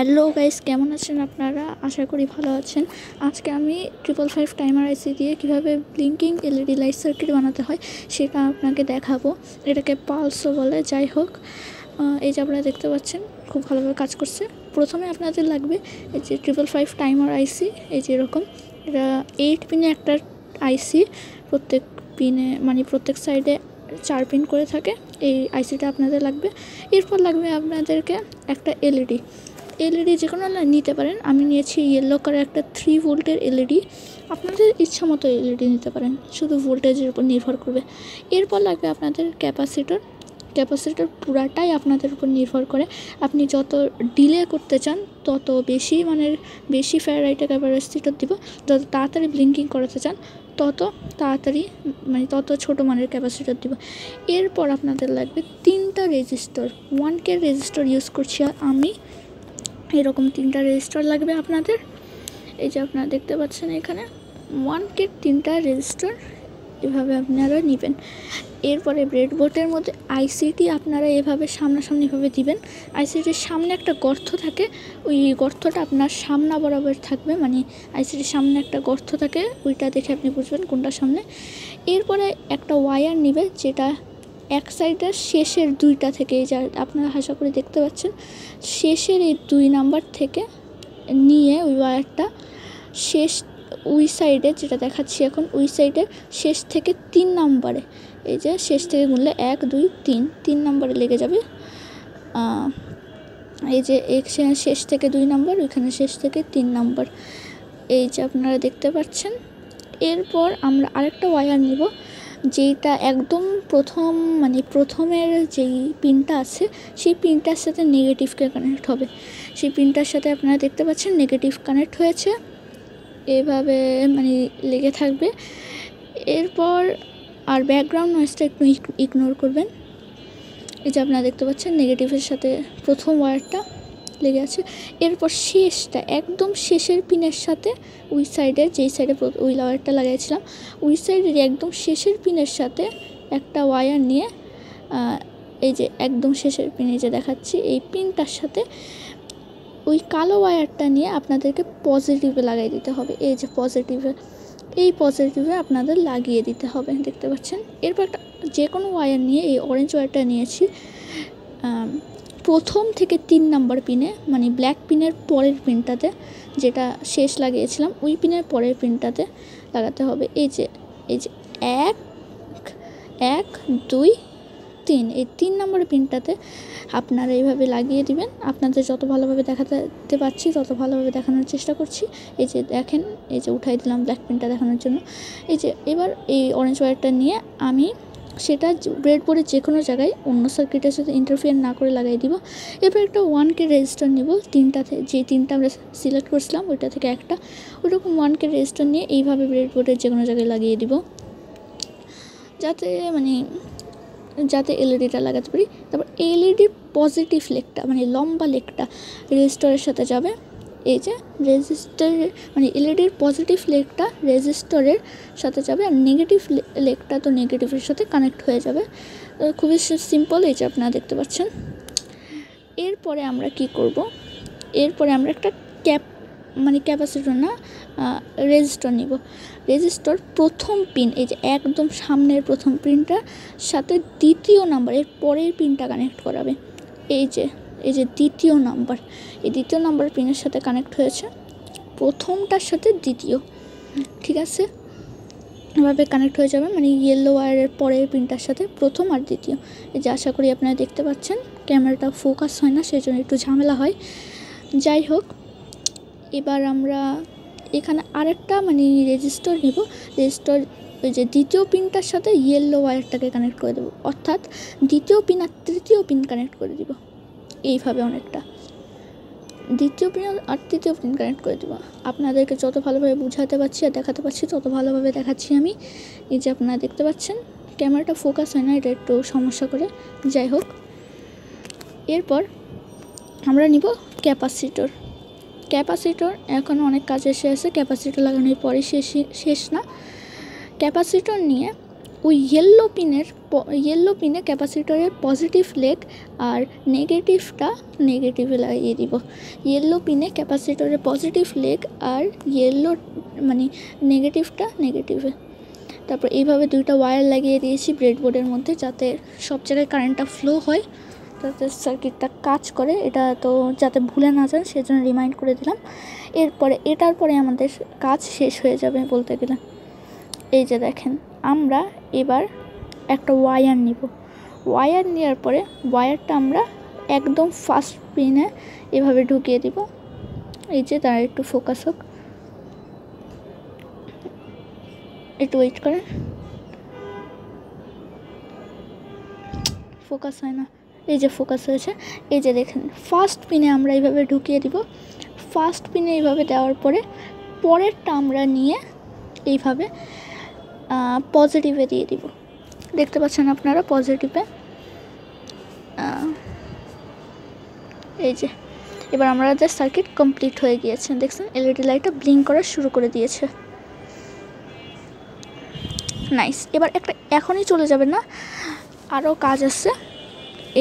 Hello guys, কেমন আছেন আপনারা? আশা করি ভালো আছেন। আজকে আমি 555 টাইমার আইসি দিয়ে কীভাবে ব্লিঙ্কিং এলইডি লাইট সার্কিট বানাতে হয় সেটা আপনাকে দেখাবো। এটাকে পালসও বলে। যাই হোক, এই যে আপনারা দেখতে পাচ্ছেন খুব ভালোভাবে কাজ করছে। প্রথমে আপনাদের লাগবে এই যে 555 টাইমার আইসি। এই যে এরকম, এটা 8 পিনে একটা আইসি, প্রত্যেক পিনে মানে প্রত্যেক সাইডে 4 পিন করে থাকে। এই আইসিটা আপনাদের লাগবে। এরপর লাগবে আপনাদেরকে একটা এলইডি যে কোনো নিতে পারেন। আমি নিয়েছি ইয়েলো কালার একটা 3 ভোল্টের এলইডি। আপনাদের ইচ্ছা মতো এলইডি নিতে পারেন, শুধু ভোল্টেজের উপর নির্ভর করবে। এরপর লাগবে আপনাদের ক্যাপাসিটর পুরাটাই আপনাদের উপর নির্ভর করে। আপনি যত ডিলে করতে চান তত বেশি ফ্যারাডে ক্যাপাসিটর দিব। যত তাড়াতাড়ি ব্লিঙ্কিং করাতে চান তত তাড়াতাড়ি তত ছোটো মানের ক্যাপাসিটর দিব। এরপর আপনাদের লাগবে 3টা রেজিস্টর। 1K রেজিস্টর ইউজ করছি আমি। এরকম 3টা রেজিস্টর লাগবে আপনাদের। এই যে আপনারা দেখতে পাচ্ছেন এখানে 1K 3টা রেজিস্টর এভাবে আপনারা নেবেন। এরপরে ব্রেডবোর্ডের মধ্যে আইসিটি আপনারা এভাবে সামনাসামনিভাবে দিবেন। আইসিটির সামনে একটা গর্ত থাকে, ওই গর্তটা আপনার সামনা বরাবর থাকবে, আইসিটির সামনে একটা গর্ত থাকে, ওইটা দেখে আপনি বুঝবেন কোনটা সামনে। এরপরে একটা ওয়্যার নেবে, যেটা এক সাইডের শেষের 2টা থেকে, যা আপনারা আশা করে দেখতে পাচ্ছেন, শেষের এই 2 নাম্বার থেকে নিয়ে ওই ওয়্যারটা ওই সাইডে, যেটা দেখাচ্ছি এখন, ওই সাইডে শেষ থেকে 3 নাম্বারে, এই যে শেষ থেকে গুনলে 1 2 3 নাম্বারে লেগে যাবে। এই যে শেষ থেকে 2 নাম্বার, ওইখানে শেষ থেকে 3 নাম্বার, এই যে আপনারা দেখতে পাচ্ছেন। এরপর আমরা আরেকটা ওয়্যার নিব, যেটা একদম প্রথমের যেই পিনটা আছে সেই পিনটার সাথে নেগেটিভকে কানেক্ট হবে। সেই পিনটার সাথে আপনারা দেখতে পাচ্ছেন নেগেটিভ কানেক্ট হয়েছে, এভাবে লেগে থাকবে। এরপর আর ব্যাকগ্রাউন্ড নয়েজটা একটু ইগনোর করবেন। এই যে আপনারা দেখতে পাচ্ছেন নেগেটিভের সাথে প্রথম ওয়্যারটা লেগে আছে। এরপর শেষটা, একদম শেষের পিনের সাথে ওই সাইডে, যেই সাইডে ওই ওয়্যারটা লাগিয়েছিলাম, ওই সাইডের একদম শেষের পিনের সাথে একটা ওয়্যার নিয়ে, এই যে একদম শেষের পিনে যে দেখাচ্ছি, এই পিনটার সাথে ওই কালো ওয়্যারটা নিয়ে আপনাদেরকে পজিটিভে লাগিয়ে দিতে হবে। এই যে পজিটিভে আপনাদের লাগিয়ে দিতে হবে, দেখতে পাচ্ছেন। এরপর একটা যে কোনো ওয়্যার নিয়ে, এই অরেঞ্জ ওয়্যারটা নিয়েছি, প্রথম থেকে 3 নাম্বার পিনে, ব্ল্যাক পিনের পরের পিনটাতে, যেটা শেষ লাগিয়েছিলাম ওই পিনের পরের পিনটাতে লাগাতে হবে। এই যে 1 2 3, এই 3 নম্বরের পিনটাতে আপনারা এইভাবে লাগিয়ে দিবেন। আপনাদের যত ভালোভাবে দেখাতে পারছি তত ভালোভাবে দেখানোর চেষ্টা করছি। এই যে দেখেন, এই যে উঠাই দিলাম ব্ল্যাক পিনটা দেখানোর জন্য। এই যে এবার এই অরেঞ্জ ওয়্যারটা নিয়ে আমি সেটা ব্রেডবোর্ডের যে কোনো জায়গায় অন্য সার্কিটের সাথে ইন্টারফেয়ার না করে লাগাই দিব। এরপর একটা 1K রেজিস্টার নিব, 3টা আমরা সিলেক্ট করছিলাম ওইটা থেকে একটা, ওইরকম 1K রেজিস্টার নিয়ে এইভাবে ব্রেডবোর্ডের যে কোনো জায়গায় লাগিয়ে দিব, যাতে এলইডিটা লাগাতে পারি। তারপর এলইডির পজিটিভ লেগটা, লম্বা লেগটা রেজিস্টরের সাথে যাবে। এই যে এলইডির পজিটিভ লেগটা রেজিস্টরের সাথে যাবে, আর নেগেটিভ লেগটা তো নেগেটিভের সাথে কানেক্ট হয়ে যাবে। খুবই সিম্পল, এই যে আপনারা দেখতে পাচ্ছেন। এরপরে আমরা কি করব, এরপরে আমরা একটা ক্যাপাসিটর না রেজিস্টর নিব। রেজিস্টর প্রথম পিন, এই যে একদম সামনের প্রথম পিনটার সাথে 2য় নাম্বারের পরের পিনটা কানেক্ট করাবে। এই যে 2য় নাম্বার, এই 2য় নাম্বার পিনের সাথে কানেক্ট হয়েছে, প্রথমটার সাথে 2য়, ঠিক আছে, এভাবে কানেক্ট হয়ে যাবে। ইয়েলো ওয়্যারের পরের পিনটার সাথে প্রথম আর 2য়। এই যে আশা করি আপনারা দেখতে পাচ্ছেন, ক্যামেরাটা ফোকাস হয় না, সেই জন্য একটু ঝামেলা হয়। যাই হোক, এবার আমরা এখানে আরেকটা রেজিস্টর নিব। রেজিস্টর ওই যে 2য় পিনটার সাথে ইয়েলো ওয়্যারটাকে কানেক্ট করে দেবো, অর্থাৎ 2য় পিন আর 3য় পিন কানেক্ট করে দিব। এইভাবে অনেকটা 2য় পিন আর 3য় পিন কানেক্ট করে দেবো। আপনাদেরকে যত ভালোভাবে বুঝাতে পারছি আর দেখাতে পারছি তত ভালোভাবে দেখাচ্ছি আমি। এই যে আপনারা দেখতে পাচ্ছেন ক্যামেরাটা ফোকাস হয় না, এটা একটু সমস্যা করে। যাই হোক, এরপর আমরা নিব ক্যাপাসিটর এখন অনেক কাজে এসে আছে। ক্যাপাসিটর লাগানোর পরে শেষ না। ক্যাপাসিটর নিয়ে ওই ইয়েলো পিনে ক্যাপাসিটরের পজিটিভ লেগ আর নেগেটিভটা নেগেটিভে লাগিয়ে দিব। ইয়েলো পিনে ক্যাপাসিটরের পজিটিভ লেগ আর মানে নেগেটিভটা নেগেটিভে। তারপর এইভাবে দুইটা ওয়্যার লাগিয়ে দিয়েছি ব্রেডবোর্ডের মধ্যে, যাতে সব জায়গায় কারেন্টটা ফ্লো হয়, যাতে সার্কিটটা কাজ করে। এটা তো যাতে ভুলে না যান সেজন্য রিমাইন্ড করে দিলাম। এটার পরে আমাদের কাজ শেষ হয়ে যাবে বলতে গেলে। এই যে দেখেন, আমরা এবার একটা ওয়্যার নিব। ওয়্যার নেওয়ার পরে ওয়্যারটা আমরা একদম ফার্স্ট পিনে এভাবে ঢুকিয়ে দিব। এই যে তার একটু ফোকাস হোক, একটু ওয়েট করেন, ফোকাস হয় না, এই যে ফোকাস হয়েছে। এই যে দেখেন, ফার্স্ট পিনে আমরা এইভাবে ঢুকিয়ে দিব। ফার্স্ট পিনে এইভাবে দেওয়ার পরে পরেরটা আমরা নিয়ে এইভাবে পজিটিভে দিয়ে দিব। দেখতে পাচ্ছেন আপনারা পজিটিভে। এই যে এবার আমাদের সার্কিট কমপ্লিট হয়ে গিয়েছে। দেখছেন এলইডি লাইটটা ব্লিঙ্ক করা শুরু করে দিয়েছে। নাইস। এবার এখনই চলে যাবেন না, আরও কাজ আছে।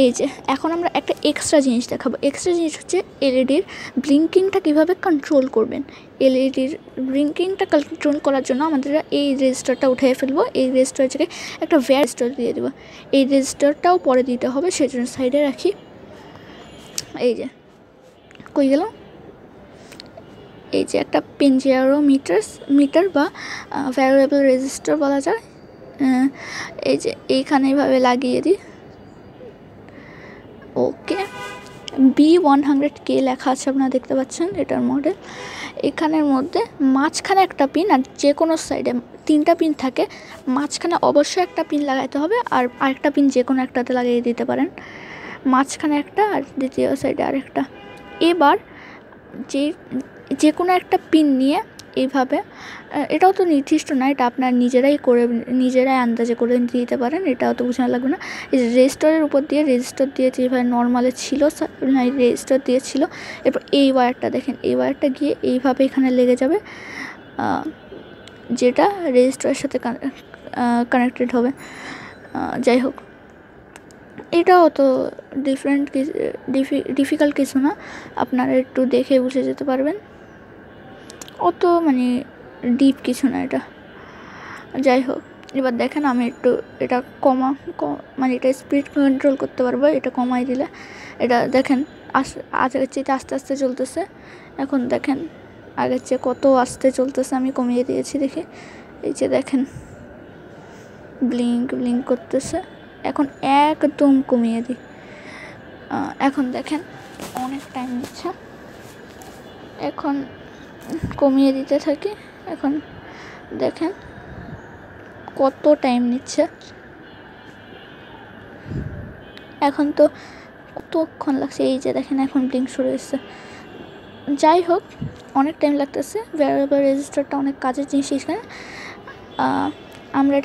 এই যে এখন আমরা একটা এক্সট্রা জিনিস দেখাবো। এক্সট্রা জিনিস হচ্ছে এলইডির ব্লিঙ্কিংটা কীভাবে কন্ট্রোল করবেন। এলইডির ব্লিঙ্কিংটা কন্ট্রোল করার জন্য আমাদের এই রেজিস্টারটা উঠিয়ে ফেলবো। এই রেজিস্টারের জায়গায় একটা রেজিস্টার দিয়ে দেবো। এই রেজিস্টারটাও পরে দিতে হবে, সেজন্য সাইডে রাখি। এই যে কই গেল, এই যে একটা মিটার বা ভ্যারিয়েবল রেজিস্টার বলা যায়। এই যে এইখানে এইভাবে লাগিয়ে দিই। ওকে, B100K লেখা আছে, আপনারা দেখতে পাচ্ছেন এটার মডেল। এখানের মধ্যে মাঝখানে একটা পিন, আর যে কোনো সাইডে 3টা পিন থাকে, মাঝখানে অবশ্যই একটা পিন লাগাইতে হবে, আর আরেকটা পিন যে কোনো একটাতে লাগিয়ে দিতে পারেন। মাঝখানে একটা আর দ্বিতীয় সাইডে আরেকটা। এবার যে কোনো একটা পিন নিয়ে এইভাবে, এটাও তো নির্দিষ্ট না, এটা আপনার নিজেরাই আন্দাজে করে দিতে পারেন, এটাও তো বোঝানো লাগবে না। এই যে রেজিস্টারের উপর দিয়ে রেজিস্টার দিয়ে যেভাবে নর্মালে ছিল রেজিস্টার দিয়েছিল, এরপর এই ওয়্যারটা দেখেন, এই ওয়্যারটা গিয়ে এইভাবে এখানে লেগে যাবে, যেটা রেজিস্টারের সাথে কানেক্টেড হবে। যাই হোক, এটাও তো ডিফিকাল্ট কিছু না, আপনারা একটু দেখে বুঝে যেতে পারবেন, অত মানে ডিপ কিছু না এটা। যাই হোক, এবার দেখেন আমি একটু এটা মানে এটা স্পিড কন্ট্রোল করতে পারবো। এটা কমাই দিলে এটা দেখেন আগের চেয়ে আস্তে আস্তে চলতেছে। এখন দেখেন আগের চেয়ে কত আস্তে চলতেছে, আমি কমিয়ে দিয়েছি দেখে। এই যে দেখেন ব্লিঙ্ক করতেছে। এখন একদম কমিয়ে দিই। এখন দেখেন অনেক টাইম নিচ্ছে, এখন কমিয়ে দিতে থাকি। এখন দেখেন কত টাইম নিচ্ছে, এখন তো কতক্ষণ লাগছে। এই যে দেখেন এখন ব্লিঙ্ক শুরু হয়েছে। যাই হোক, অনেক টাইম লাগতেছে। ভ্যারিয়েবল রেজিস্টারটা অনেক কাজের জিনিস। এখানে আমরা